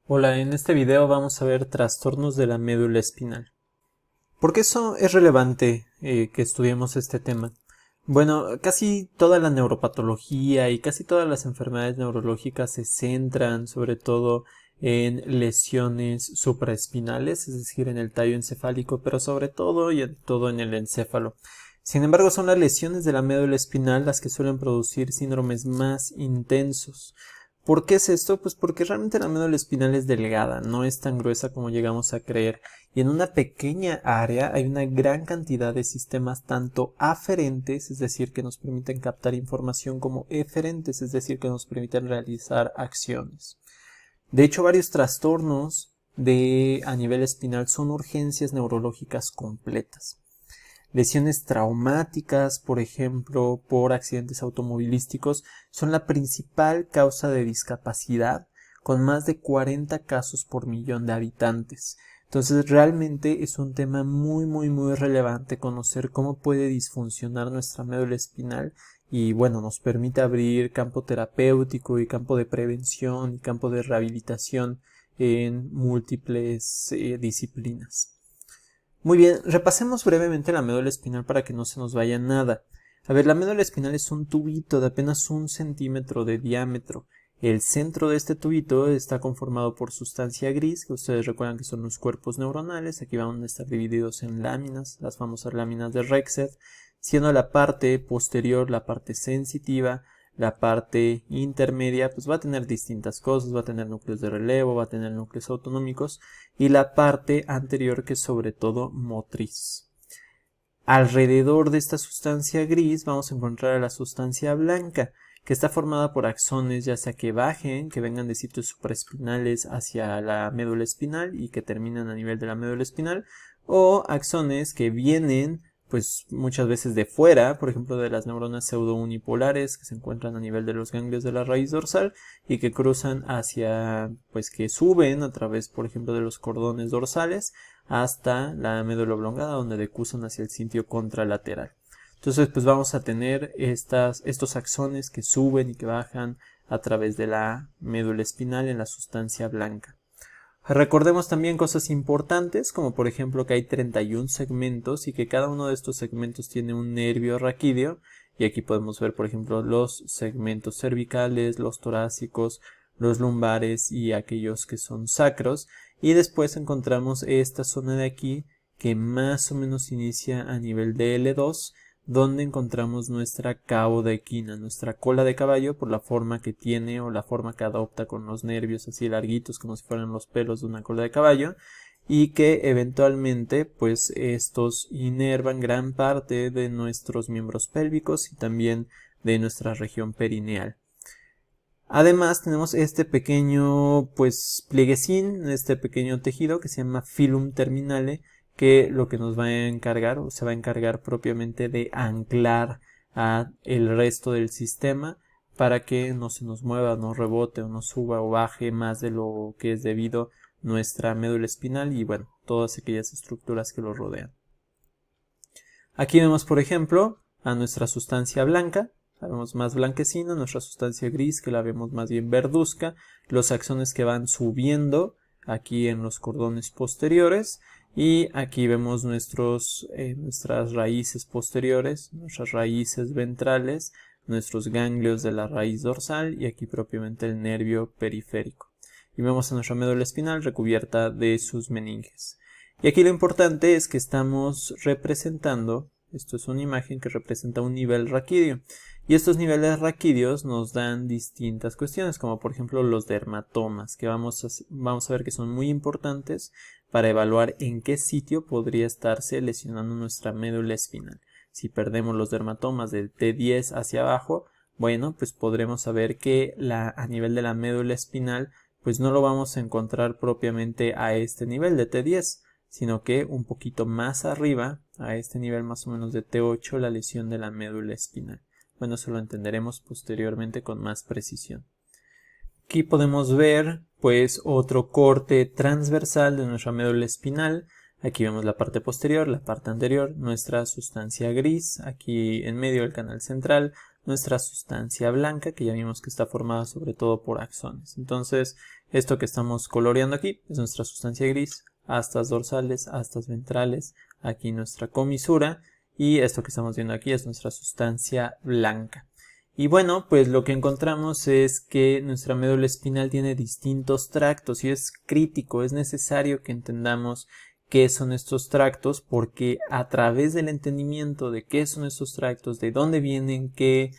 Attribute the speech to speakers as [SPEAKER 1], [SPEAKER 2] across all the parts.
[SPEAKER 1] Hola, en este video vamos a ver trastornos de la médula espinal. ¿Por qué eso es relevante que estudiemos este tema? Bueno, casi toda la neuropatología y casi todas las enfermedades neurológicas se centran sobre todo en lesiones supraespinales, es decir, en el tallo encefálico, pero sobre todo y en todo en el encéfalo. Sin embargo, son las lesiones de la médula espinal las que suelen producir síndromes más intensos. ¿Por qué es esto? Pues porque realmente la médula espinal es delgada, no es tan gruesa como llegamos a creer, y en una pequeña área hay una gran cantidad de sistemas tanto aferentes, es decir, que nos permiten captar información, como eferentes, es decir, que nos permiten realizar acciones. De hecho, varios trastornos a nivel espinal son urgencias neurológicas completas. Lesiones traumáticas, por ejemplo, por accidentes automovilísticos, son la principal causa de discapacidad, con más de 40 casos por millón de habitantes. Entonces, realmente es un tema muy relevante conocer cómo puede disfuncionar nuestra médula espinal y, bueno, nos permite abrir campo terapéutico y campo de prevención y campo de rehabilitación en múltiples disciplinas. Muy bien, repasemos brevemente la médula espinal para que no se nos vaya nada. A ver, la médula espinal es un tubito de apenas 1 centímetro de diámetro. El centro de este tubito está conformado por sustancia gris, que ustedes recuerdan que son los cuerpos neuronales. Aquí van a estar divididos en láminas, las famosas láminas de Rexed, siendo la parte posterior la parte sensitiva. La parte intermedia pues va a tener distintas cosas, va a tener núcleos de relevo, va a tener núcleos autonómicos, y la parte anterior que es sobre todo motriz. Alrededor de esta sustancia gris vamos a encontrar a la sustancia blanca, que está formada por axones ya sea que bajen, que vengan de sitios supraespinales hacia la médula espinal y que terminan a nivel de la médula espinal, o axones que vienen pues muchas veces de fuera, por ejemplo de las neuronas pseudounipolares que se encuentran a nivel de los ganglios de la raíz dorsal y que cruzan hacia, pues que suben a través, por ejemplo, de los cordones dorsales hasta la médula oblongada, donde decusan hacia el sitio contralateral. Entonces, pues vamos a tener estos axones que suben y que bajan a través de la médula espinal en la sustancia blanca. Recordemos también cosas importantes, como por ejemplo que hay 31 segmentos y que cada uno de estos segmentos tiene un nervio raquídeo. Y aquí podemos ver, por ejemplo, los segmentos cervicales, los torácicos, los lumbares y aquellos que son sacros. Y después encontramos esta zona de aquí que más o menos inicia a nivel de L2, donde encontramos nuestra cauda-equina, nuestra cola de caballo, por la forma que tiene o la forma que adopta con los nervios así larguitos como si fueran los pelos de una cola de caballo, y que eventualmente pues estos inervan gran parte de nuestros miembros pélvicos y también de nuestra región perineal. Además tenemos este pequeño pues plieguecín, este pequeño tejido que se llama filum terminale, que lo que nos va a encargar o se va a encargar propiamente de anclar a el resto del sistema para que no se nos mueva, no rebote o no suba o baje más de lo que es debido nuestra médula espinal y bueno, todas aquellas estructuras que lo rodean. Aquí vemos por ejemplo a nuestra sustancia blanca. La vemos más blanquecina, nuestra sustancia gris que la vemos más bien verduzca, los axones que van subiendo aquí en los cordones posteriores y aquí vemos nuestras raíces posteriores, nuestras raíces ventrales, nuestros ganglios de la raíz dorsal y aquí propiamente el nervio periférico. Y vemos a nuestra médula espinal recubierta de sus meninges. Y aquí lo importante es que estamos representando, esto es una imagen que representa un nivel raquídeo. Y estos niveles raquídeos nos dan distintas cuestiones, como por ejemplo los dermatomas, que vamos a ver que son muy importantes para evaluar en qué sitio podría estarse lesionando nuestra médula espinal. Si perdemos los dermatomas del T10 hacia abajo, bueno, pues podremos saber que a nivel de la médula espinal, pues no lo vamos a encontrar propiamente a este nivel de T10, sino que un poquito más arriba, a este nivel más o menos de T8, la lesión de la médula espinal. Bueno, eso lo entenderemos posteriormente con más precisión. Aquí podemos ver pues otro corte transversal de nuestra médula espinal. Aquí vemos la parte posterior, la parte anterior, nuestra sustancia gris, aquí en medio del canal central, nuestra sustancia blanca, que ya vimos que está formada sobre todo por axones. Entonces, esto que estamos coloreando aquí es nuestra sustancia gris, astas dorsales, astas ventrales, aquí nuestra comisura, y esto que estamos viendo aquí es nuestra sustancia blanca. Y bueno, pues lo que encontramos es que nuestra médula espinal tiene distintos tractos y es crítico, es necesario que entendamos qué son estos tractos, porque a través del entendimiento de qué son estos tractos, de dónde vienen, qué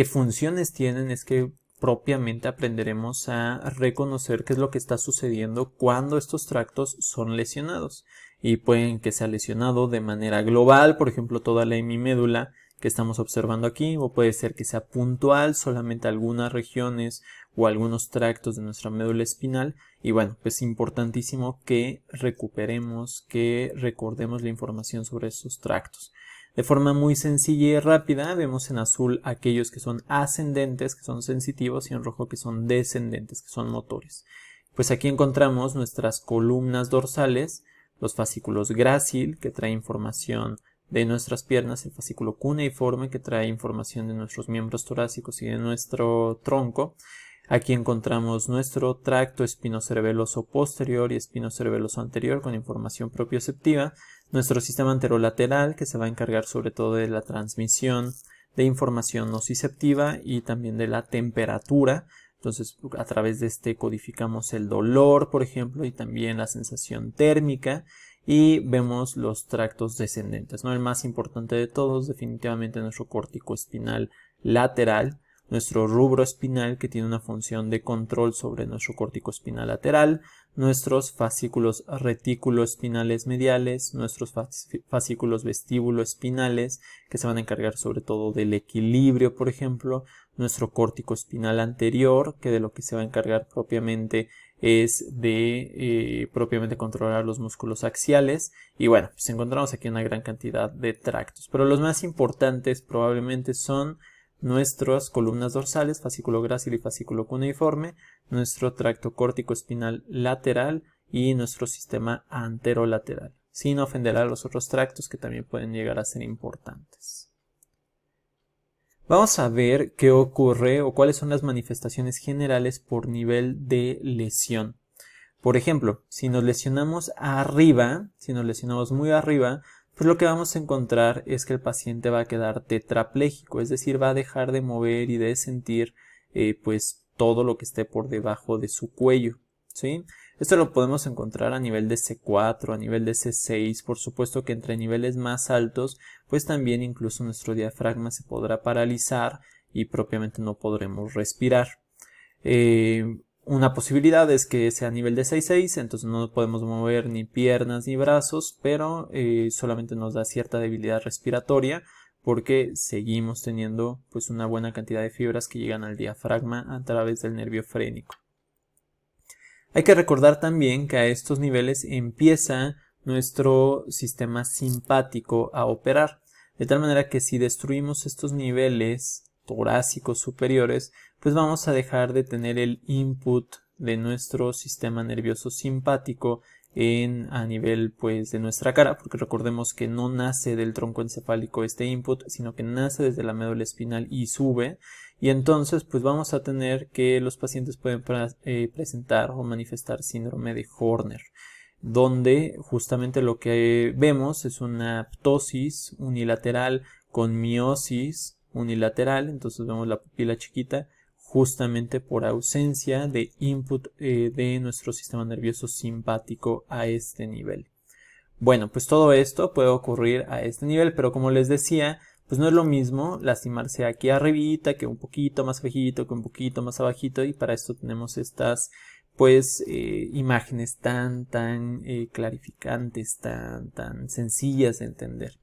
[SPEAKER 1] funciones tienen, es que propiamente aprenderemos a reconocer qué es lo que está sucediendo cuando estos tractos son lesionados. Y pueden que sea lesionado de manera global, por ejemplo, toda la hemimédula que estamos observando aquí, o puede ser que sea puntual, solamente algunas regiones o algunos tractos de nuestra médula espinal. Y bueno, pues es importantísimo que recuperemos, que recordemos la información sobre estos tractos. De forma muy sencilla y rápida, vemos en azul aquellos que son ascendentes, que son sensitivos, y en rojo que son descendentes, que son motores. Pues aquí encontramos nuestras columnas dorsales, los fascículos grácil, que trae información de nuestras piernas, el fascículo cuneiforme, que trae información de nuestros miembros torácicos y de nuestro tronco. Aquí encontramos nuestro tracto espinocerebeloso posterior y espinocerebeloso anterior con información propioceptiva, nuestro sistema anterolateral, que se va a encargar sobre todo de la transmisión de información nociceptiva y también de la temperatura. Entonces, a través de este codificamos el dolor, por ejemplo, y también la sensación térmica. Y vemos los tractos descendentes, ¿no? El más importante de todos, definitivamente, nuestro córtico espinal lateral, nuestro rubro espinal, que tiene una función de control sobre nuestro córtico espinal lateral, nuestros fascículos retículoespinales mediales, nuestros fascículos vestíbuloespinales, que se van a encargar sobre todo del equilibrio, por ejemplo, nuestro córtico espinal anterior, que de lo que se va a encargar propiamente es de propiamente controlar los músculos axiales. Y bueno, pues encontramos aquí una gran cantidad de tractos, pero los más importantes probablemente son nuestras columnas dorsales, fascículo grácil y fascículo cuneiforme, nuestro tracto córtico espinal lateral y nuestro sistema anterolateral, sin ofender a los otros tractos que también pueden llegar a ser importantes. Vamos a ver qué ocurre o cuáles son las manifestaciones generales por nivel de lesión. Por ejemplo, si nos lesionamos arriba, si nos lesionamos muy arriba, pues lo que vamos a encontrar es que el paciente va a quedar tetrapléjico, es decir, va a dejar de mover y de sentir pues todo lo que esté por debajo de su cuello, ¿sí? Esto lo podemos encontrar a nivel de C4, a nivel de C6, por supuesto que entre niveles más altos, pues también incluso nuestro diafragma se podrá paralizar y propiamente no podremos respirar. Una posibilidad es que sea a nivel de 6.6, entonces no podemos mover ni piernas ni brazos, pero solamente nos da cierta debilidad respiratoria porque seguimos teniendo pues una buena cantidad de fibras que llegan al diafragma a través del nervio frénico. Hay que recordar también que a estos niveles empieza nuestro sistema simpático a operar, de tal manera que si destruimos estos niveles torácicos superiores, pues vamos a dejar de tener el input de nuestro sistema nervioso simpático a nivel pues de nuestra cara, porque recordemos que no nace del tronco encefálico este input, sino que nace desde la médula espinal y sube, y entonces pues vamos a tener que los pacientes pueden presentar o manifestar síndrome de Horner, donde justamente lo que vemos es una ptosis unilateral con miosis unilateral, entonces vemos la pupila chiquita, justamente por ausencia de input de nuestro sistema nervioso simpático a este nivel. Bueno, pues todo esto puede ocurrir a este nivel, pero como les decía, pues no es lo mismo lastimarse aquí arribita que un poquito más abajito, que un poquito más abajito, y para esto tenemos estas pues imágenes tan clarificantes, tan sencillas de entender.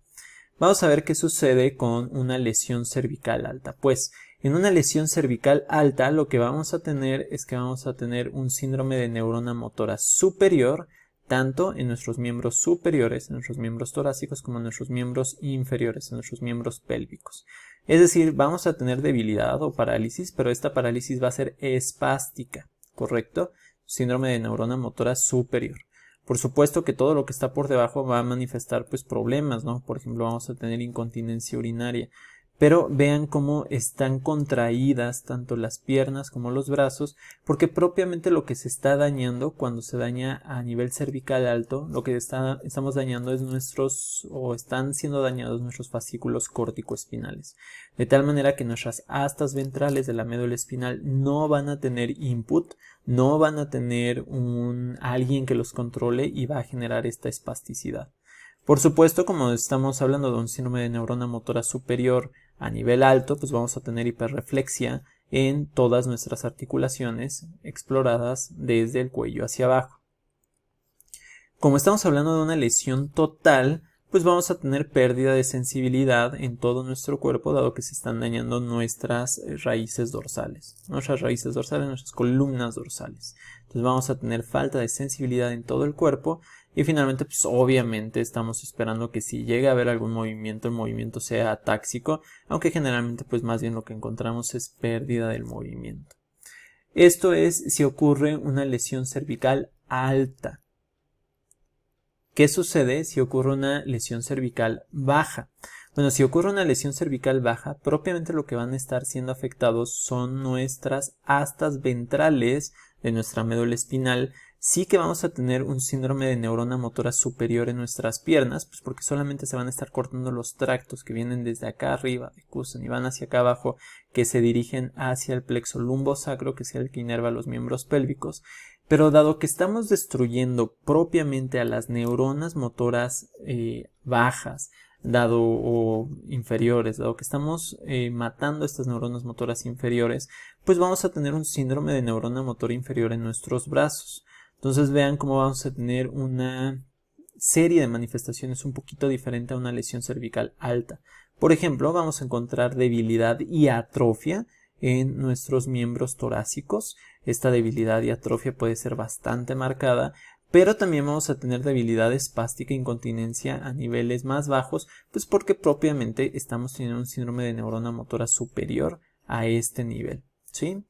[SPEAKER 1] Vamos a ver qué sucede con una lesión cervical alta. Pues en una lesión cervical alta lo que vamos a tener es que vamos a tener un síndrome de neurona motora superior, tanto en nuestros miembros superiores, en nuestros miembros torácicos, como en nuestros miembros inferiores, en nuestros miembros pélvicos. Es decir, vamos a tener debilidad o parálisis, pero esta parálisis va a ser espástica, ¿correcto? Síndrome de neurona motora superior. Por supuesto que todo lo que está por debajo va a manifestar pues problemas, ¿no? Por ejemplo, vamos a tener incontinencia urinaria, pero vean cómo están contraídas tanto las piernas como los brazos, porque propiamente lo que se está dañando cuando se daña a nivel cervical alto, lo que estamos dañando es están siendo dañados nuestros fascículos córtico-espinales, de tal manera que nuestras astas ventrales de la médula espinal no van a tener input, no van a tener alguien que los controle y va a generar esta espasticidad. Por supuesto, como estamos hablando de un síndrome de neurona motora superior a nivel alto, pues vamos a tener hiperreflexia en todas nuestras articulaciones exploradas desde el cuello hacia abajo. Como estamos hablando de una lesión total, pues vamos a tener pérdida de sensibilidad en todo nuestro cuerpo, dado que se están dañando nuestras raíces dorsales, nuestras columnas dorsales. Entonces vamos a tener falta de sensibilidad en todo el cuerpo y finalmente, pues obviamente estamos esperando que si llega a haber algún movimiento, el movimiento sea atáxico, aunque generalmente pues más bien lo que encontramos es pérdida del movimiento. Esto es si ocurre una lesión cervical alta. ¿Qué sucede si ocurre una lesión cervical baja? Bueno, si ocurre una lesión cervical baja, propiamente lo que van a estar siendo afectados son nuestras astas ventrales de nuestra médula espinal. Sí que vamos a tener un síndrome de neurona motora superior en nuestras piernas, pues porque solamente se van a estar cortando los tractos que vienen desde acá arriba, y van hacia acá abajo, que se dirigen hacia el plexo lumbosacro, que es el que inerva los miembros pélvicos. Pero dado que estamos destruyendo propiamente a las neuronas motoras bajas, o inferiores, dado que estamos matando estas neuronas motoras inferiores, pues vamos a tener un síndrome de neurona motora inferior en nuestros brazos. Entonces vean cómo vamos a tener una serie de manifestaciones un poquito diferente a una lesión cervical alta. Por ejemplo, vamos a encontrar debilidad y atrofia en nuestros miembros torácicos. Esta debilidad y atrofia puede ser bastante marcada, pero también vamos a tener debilidad espástica e incontinencia a niveles más bajos, pues porque propiamente estamos teniendo un síndrome de neurona motora superior a este nivel, ¿sí?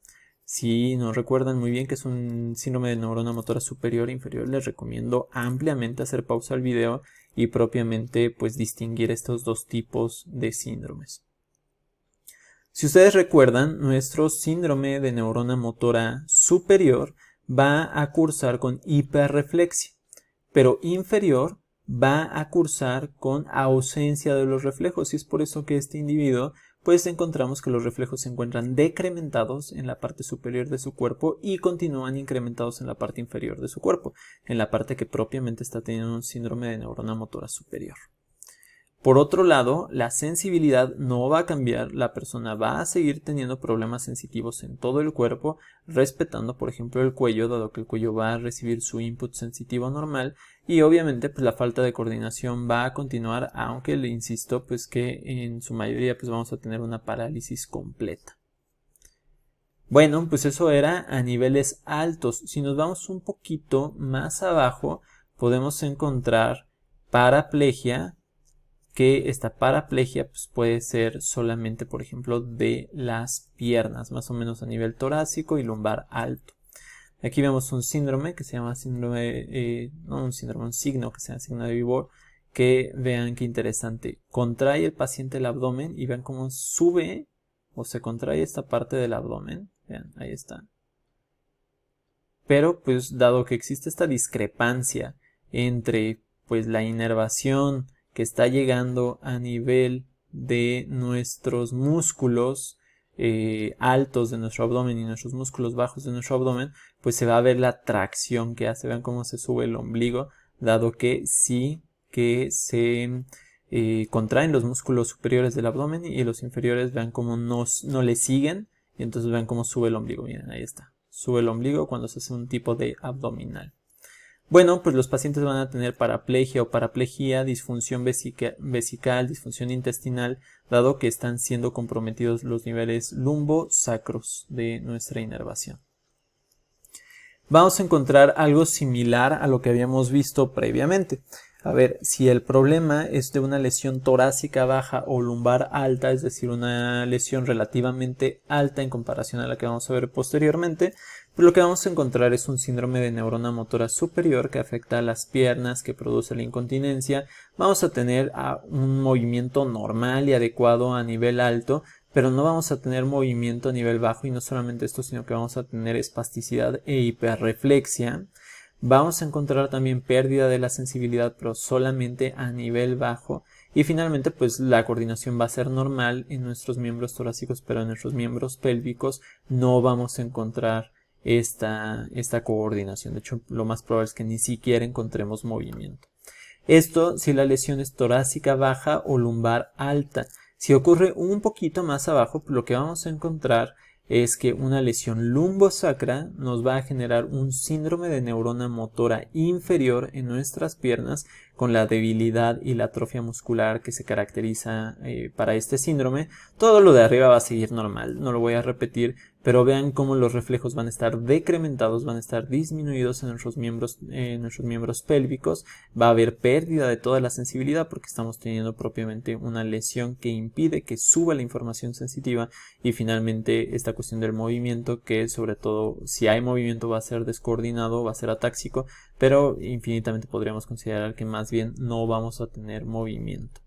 [SPEAKER 1] Si nos recuerdan muy bien que es un síndrome de neurona motora superior e inferior, les recomiendo ampliamente hacer pausa al video y propiamente pues distinguir estos dos tipos de síndromes. Si ustedes recuerdan, nuestro síndrome de neurona motora superior va a cursar con hiperreflexia, pero inferior va a cursar con ausencia de los reflejos, y es por eso que este individuo pues encontramos que los reflejos se encuentran decrementados en la parte superior de su cuerpo y continúan incrementados en la parte inferior de su cuerpo, en la parte que propiamente está teniendo un síndrome de neurona motora superior. Por otro lado, la sensibilidad no va a cambiar, la persona va a seguir teniendo problemas sensitivos en todo el cuerpo, respetando por ejemplo el cuello, dado que el cuello va a recibir su input sensitivo normal, y obviamente pues la falta de coordinación va a continuar, aunque le insisto pues que en su mayoría pues vamos a tener una parálisis completa. Bueno, pues eso era a niveles altos. Si nos vamos un poquito más abajo, podemos encontrar paraplegia, que esta paraplegia pues, puede ser solamente, por ejemplo, de las piernas, más o menos a nivel torácico y lumbar alto. Aquí vemos un síndrome que se llama un signo que se llama signo de Vibor, que vean qué interesante. Contrae el paciente el abdomen y vean cómo sube o se contrae esta parte del abdomen. Vean, ahí está. Pero pues dado que existe esta discrepancia entre pues la inervación que está llegando a nivel de nuestros músculos altos de nuestro abdomen y nuestros músculos bajos de nuestro abdomen, pues se va a ver la tracción que hace. Vean cómo se sube el ombligo, dado que sí que se contraen los músculos superiores del abdomen y los inferiores, vean cómo no le siguen, y entonces vean cómo sube el ombligo. Miren, ahí está, sube el ombligo cuando se hace un tipo de abdominal. Bueno, pues los pacientes van a tener paraplegia o paraplegia, disfunción vesical, disfunción intestinal, dado que están siendo comprometidos los niveles lumbosacros de nuestra inervación. Vamos a encontrar algo similar a lo que habíamos visto previamente. A ver, si el problema es de una lesión torácica baja o lumbar alta, es decir, una lesión relativamente alta en comparación a la que vamos a ver posteriormente, Pero lo que vamos a encontrar es un síndrome de neurona motora superior que afecta a las piernas, que produce la incontinencia. Vamos a tener un movimiento normal y adecuado a nivel alto, pero no vamos a tener movimiento a nivel bajo, y no solamente esto, sino que vamos a tener espasticidad e hiperreflexia. Vamos a encontrar también pérdida de la sensibilidad, pero solamente a nivel bajo. Y finalmente, pues la coordinación va a ser normal en nuestros miembros torácicos, pero en nuestros miembros pélvicos no vamos a encontrar esta coordinación. De hecho, lo más probable es que ni siquiera encontremos movimiento. Esto si la lesión es torácica baja o lumbar alta. Si ocurre un poquito más abajo, lo que vamos a encontrar es que una lesión lumbosacra nos va a generar un síndrome de neurona motora inferior en nuestras piernas, con la debilidad y la atrofia muscular que se caracteriza para este síndrome. Todo lo de arriba va a seguir normal, no lo voy a repetir, pero vean cómo los reflejos van a estar decrementados, van a estar disminuidos en nuestros miembros pélvicos. Va a haber pérdida de toda la sensibilidad porque estamos teniendo propiamente una lesión que impide que suba la información sensitiva, y finalmente esta cuestión del movimiento, que sobre todo si hay movimiento va a ser descoordinado, va a ser atáxico, pero infinitamente podríamos considerar que más bien no vamos a tener movimiento.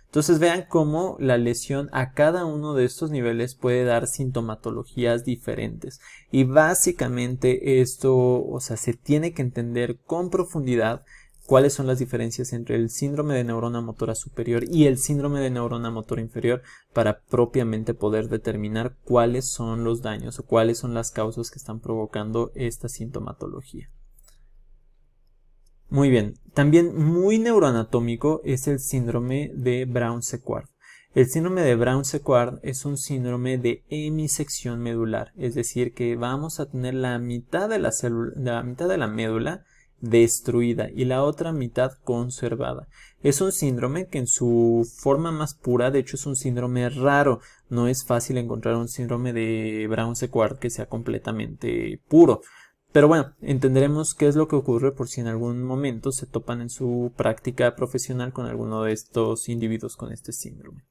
[SPEAKER 1] Entonces vean cómo la lesión a cada uno de estos niveles puede dar sintomatologías diferentes, y básicamente esto, o sea, se tiene que entender con profundidad cuáles son las diferencias entre el síndrome de neurona motora superior y el síndrome de neurona motora inferior para propiamente poder determinar cuáles son los daños o cuáles son las causas que están provocando esta sintomatología. Muy bien, también muy neuroanatómico es el síndrome de Brown-Séquard. El síndrome de Brown-Séquard es un síndrome de hemisección medular, es decir, que vamos a tener la mitad de la médula destruida y la otra mitad conservada. Es un síndrome que en su forma más pura, de hecho es un síndrome raro, no es fácil encontrar un síndrome de Brown-Séquard que sea completamente puro. Pero bueno, entenderemos qué es lo que ocurre por si en algún momento se topan en su práctica profesional con alguno de estos individuos con este síndrome.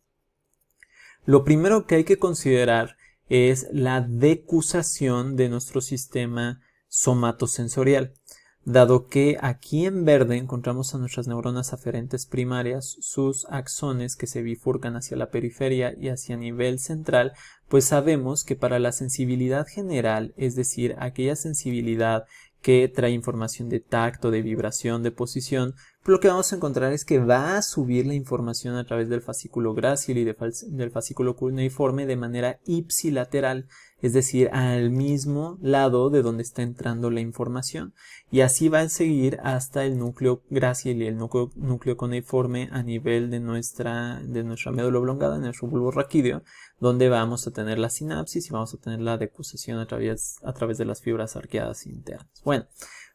[SPEAKER 1] Lo primero que hay que considerar es la decusación de nuestro sistema somatosensorial. Dado que aquí en verde encontramos a nuestras neuronas aferentes primarias, sus axones que se bifurcan hacia la periferia y hacia nivel central, pues sabemos que para la sensibilidad general, es decir, aquella sensibilidad que trae información de tacto, de vibración, de posición, lo que vamos a encontrar es que va a subir la información a través del fascículo grácil y del fascículo cuneiforme de manera ipsilateral, es decir, al mismo lado de donde está entrando la información, y así va a seguir hasta el núcleo grácil y el núcleo cuneiforme a nivel de nuestra médula oblongada, en nuestro bulbo raquídeo, donde vamos a tener la sinapsis y vamos a tener la decusación a través de las fibras arqueadas internas. Bueno,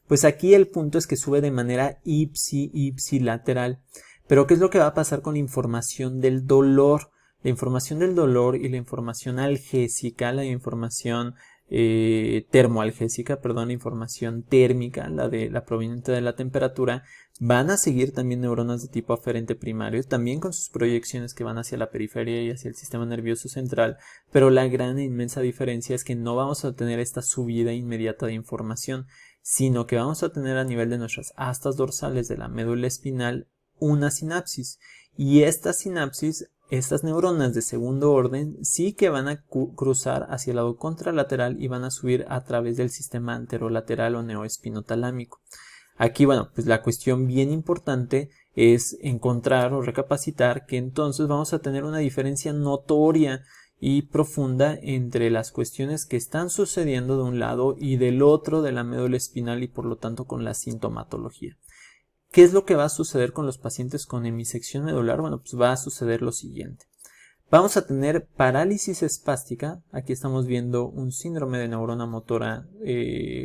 [SPEAKER 1] pues aquí el punto es que sube de manera ipsilateral. Pero ¿qué es lo que va a pasar con la información del dolor? La información del dolor y la información algésica, la información termoalgésica, perdón, la información térmica, la proveniente de la temperatura, van a seguir también neuronas de tipo aferente primario, también con sus proyecciones que van hacia la periferia y hacia el sistema nervioso central, pero la gran e inmensa diferencia es que no vamos a tener esta subida inmediata de información, sino que vamos a tener a nivel de nuestras astas dorsales de la médula espinal una sinapsis, y esta sinapsis, estas neuronas de segundo orden sí que van a cruzar hacia el lado contralateral y van a subir a través del sistema anterolateral o neoespinotalámico. Aquí, bueno, pues la cuestión bien importante es encontrar o recapacitar que entonces vamos a tener una diferencia notoria y profunda entre las cuestiones que están sucediendo de un lado y del otro de la médula espinal, y por lo tanto con la sintomatología. ¿Qué es lo que va a suceder con los pacientes con hemisección medular? Bueno, pues va a suceder lo siguiente. Vamos a tener parálisis espástica. Aquí estamos viendo un síndrome de neurona motora,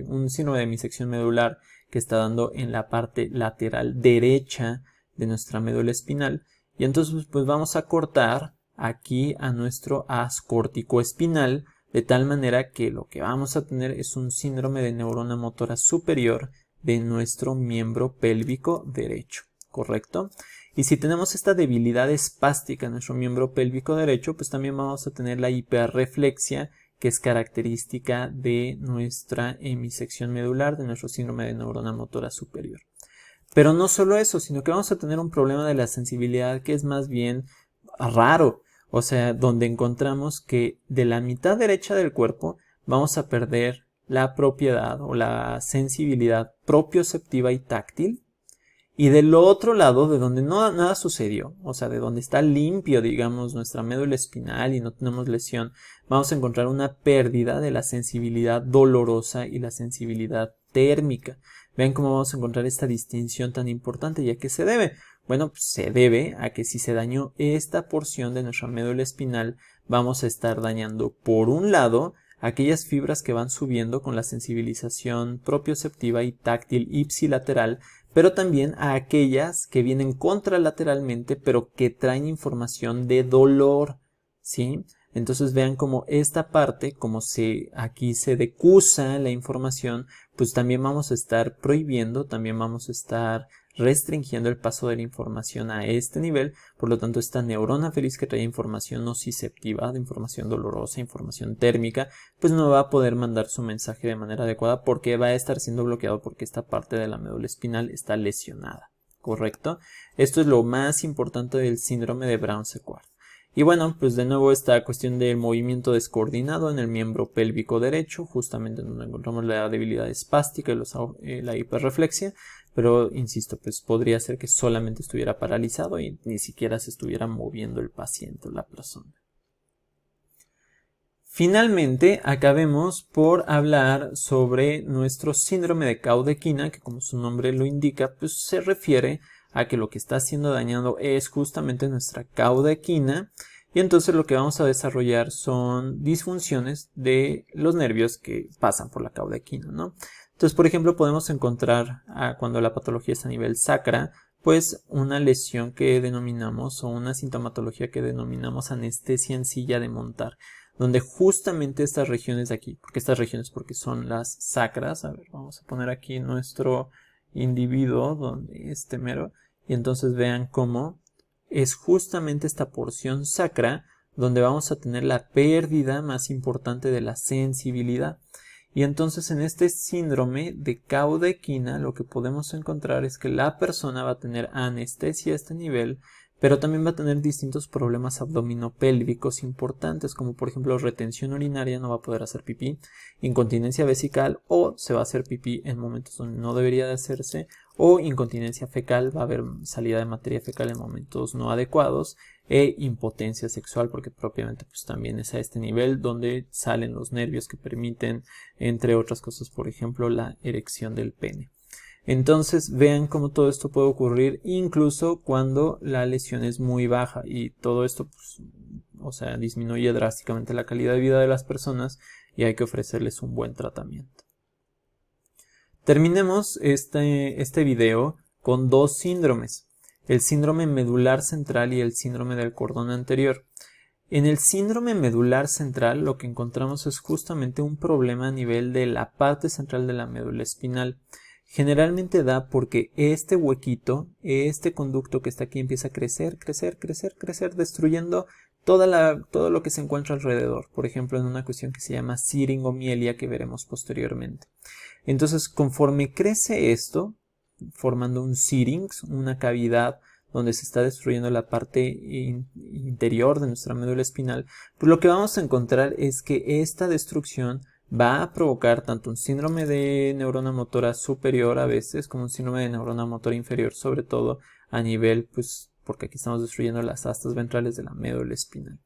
[SPEAKER 1] un síndrome de hemisección medular que está dando en la parte lateral derecha de nuestra médula espinal. Y entonces pues vamos a cortar aquí a nuestro haz corticoespinal, de tal manera que lo que vamos a tener es un síndrome de neurona motora superior de nuestro miembro pélvico derecho, ¿correcto? Y si tenemos esta debilidad espástica en nuestro miembro pélvico derecho, pues también vamos a tener la hiperreflexia, que es característica de nuestra hemisección medular, de nuestro síndrome de neurona motora superior. Pero no solo eso, sino que vamos a tener un problema de la sensibilidad que es más bien raro, o sea, donde encontramos que de la mitad derecha del cuerpo vamos a perder la propiedad o la sensibilidad propioceptiva y táctil, y del otro lado, de donde nada sucedió, o sea, de donde está limpio, digamos, nuestra médula espinal y no tenemos lesión, vamos a encontrar una pérdida de la sensibilidad dolorosa y la sensibilidad térmica. Vean cómo vamos a encontrar esta distinción tan importante. ¿Y a qué se debe? Bueno, pues se debe a que si se dañó esta porción de nuestra médula espinal, vamos a estar dañando, por un lado, aquellas fibras que van subiendo con la sensibilización propioceptiva y táctil ipsilateral, pero también a aquellas que vienen contralateralmente, pero que traen información de dolor, ¿sí? Entonces vean cómo esta parte, como aquí se decusa la información, pues también vamos a estar prohibiendo, también vamos a estar restringiendo el paso de la información a este nivel. Por lo tanto, esta neurona feliz que trae información nociceptiva, de información dolorosa, información térmica, pues no va a poder mandar su mensaje de manera adecuada porque va a estar siendo bloqueado porque esta parte de la médula espinal está lesionada, ¿correcto? Esto es lo más importante del síndrome de Brown-Séquard. Y bueno, pues de nuevo esta cuestión del movimiento descoordinado en el miembro pélvico derecho, justamente donde encontramos la debilidad espástica y la hiperreflexia, pero insisto, pues podría ser que solamente estuviera paralizado y ni siquiera se estuviera moviendo el paciente o la persona. Finalmente, acabemos por hablar sobre nuestro síndrome de Caudequina, que como su nombre lo indica, pues se refiere a que lo que está siendo dañado es justamente nuestra caudequina, y entonces lo que vamos a desarrollar son disfunciones de los nervios que pasan por la caudequina, ¿no? Entonces, por ejemplo, podemos encontrar cuando la patología es a nivel sacra, pues una lesión que denominamos o una sintomatología que denominamos anestesia en silla de montar, donde justamente estas regiones de aquí, porque son las sacras, a ver, vamos a poner aquí nuestro individuo, donde este mero, y entonces vean cómo es justamente esta porción sacra donde vamos a tener la pérdida más importante de la sensibilidad. Y entonces en este síndrome de Caudequina lo que podemos encontrar es que la persona va a tener anestesia a este nivel, pero también va a tener distintos problemas abdominopélvicos importantes, como por ejemplo retención urinaria, no va a poder hacer pipí, incontinencia vesical o se va a hacer pipí en momentos donde no debería de hacerse, o incontinencia fecal, va a haber salida de materia fecal en momentos no adecuados, e impotencia sexual, porque propiamente pues también es a este nivel donde salen los nervios que permiten, entre otras cosas, por ejemplo, la erección del pene. Entonces vean cómo todo esto puede ocurrir incluso cuando la lesión es muy baja, y todo esto pues, o sea, disminuye drásticamente la calidad de vida de las personas y hay que ofrecerles un buen tratamiento. Terminemos este video con dos síndromes, el síndrome medular central y el síndrome del cordón anterior. En el síndrome medular central lo que encontramos es justamente un problema a nivel de la parte central de la médula espinal. Generalmente da porque este huequito, este conducto que está aquí empieza a crecer, destruyendo todo lo que se encuentra alrededor. Por ejemplo, en una cuestión que se llama siringomielia que veremos posteriormente. Entonces, conforme crece esto, formando un syrinx, una cavidad donde se está destruyendo la parte interior de nuestra médula espinal, pues lo que vamos a encontrar es que esta destrucción va a provocar tanto un síndrome de neurona motora superior a veces como un síndrome de neurona motora inferior, sobre todo a nivel, pues, porque aquí estamos destruyendo las astas ventrales de la médula espinal.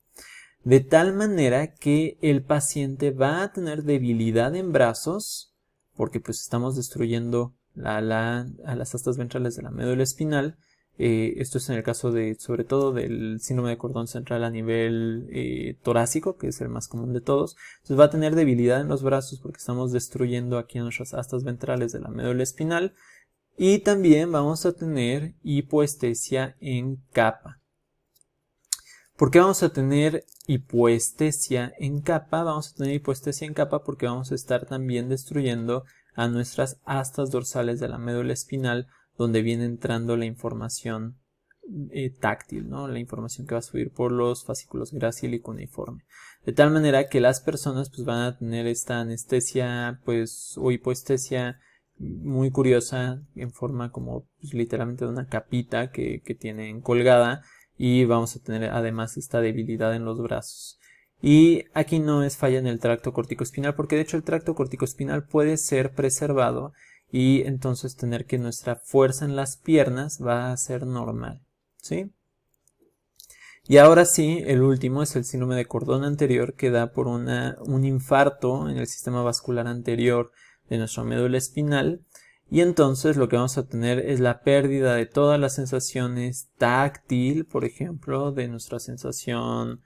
[SPEAKER 1] De tal manera que el paciente va a tener debilidad en brazos, porque pues estamos destruyendo a las astas ventrales de la médula espinal. Esto es en el caso sobre todo del síndrome de cordón central a nivel torácico, que es el más común de todos. Entonces va a tener debilidad en los brazos porque estamos destruyendo aquí nuestras astas ventrales de la médula espinal. Y también vamos a tener hipoestesia en capa. ¿Por qué vamos a tener hipoestesia en capa? Vamos a tener hipoestesia en capa porque vamos a estar también destruyendo a nuestras astas dorsales de la médula espinal, donde viene entrando la información táctil, ¿no? La información que va a subir por los fascículos grácil y cuneiforme. De tal manera que las personas pues van a tener esta anestesia pues o hipoestesia muy curiosa en forma como pues, literalmente de una capita que tienen colgada, y vamos a tener además esta debilidad en los brazos. Y aquí no es falla en el tracto corticoespinal, porque de hecho el tracto corticoespinal puede ser preservado y entonces tener que nuestra fuerza en las piernas va a ser normal, ¿sí? Y ahora sí, el último es el síndrome de cordón anterior, que da por un infarto en el sistema vascular anterior de nuestra médula espinal. Y entonces lo que vamos a tener es la pérdida de todas las sensaciones táctil, por ejemplo, de nuestra sensación,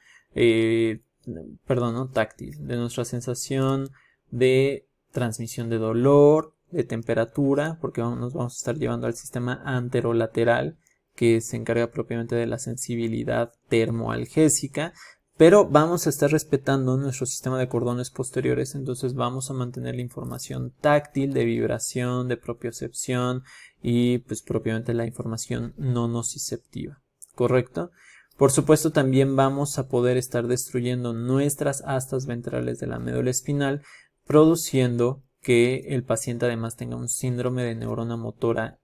[SPEAKER 1] no táctil, de nuestra sensación de transmisión de dolor, de temperatura, porque nos vamos a estar llevando al sistema anterolateral, que se encarga propiamente de la sensibilidad termoalgésica, pero vamos a estar respetando nuestro sistema de cordones posteriores, entonces vamos a mantener la información táctil, de vibración, de propiocepción y pues propiamente la información no nociceptiva, ¿correcto? Por supuesto también vamos a poder estar destruyendo nuestras astas ventrales de la médula espinal, produciendo que el paciente además tenga un síndrome de neurona motora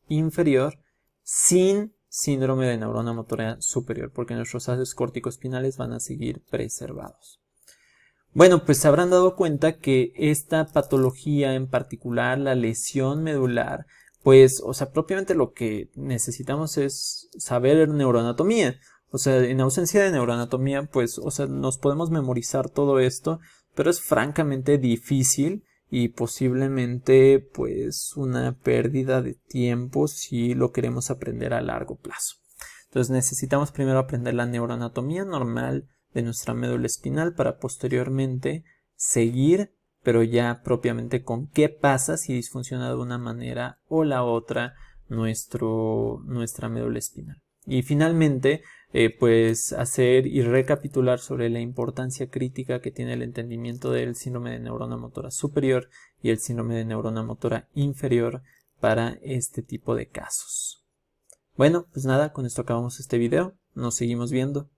[SPEAKER 1] inferior sin síndrome de neurona motora superior, porque nuestros haces corticoespinales van a seguir preservados. Bueno, pues se habrán dado cuenta que esta patología en particular, la lesión medular, pues, o sea, propiamente lo que necesitamos es saber neuroanatomía. O sea, en ausencia de neuroanatomía, pues, o sea, nos podemos memorizar todo esto, pero es francamente difícil y posiblemente pues una pérdida de tiempo si lo queremos aprender a largo plazo. Entonces necesitamos primero aprender la neuroanatomía normal de nuestra médula espinal para posteriormente seguir, pero ya propiamente con qué pasa si disfunciona de una manera o la otra nuestra médula espinal. Y finalmente, pues hacer y recapitular sobre la importancia crítica que tiene el entendimiento del síndrome de neurona motora superior y el síndrome de neurona motora inferior para este tipo de casos. Bueno, pues nada, con esto acabamos este video. Nos seguimos viendo.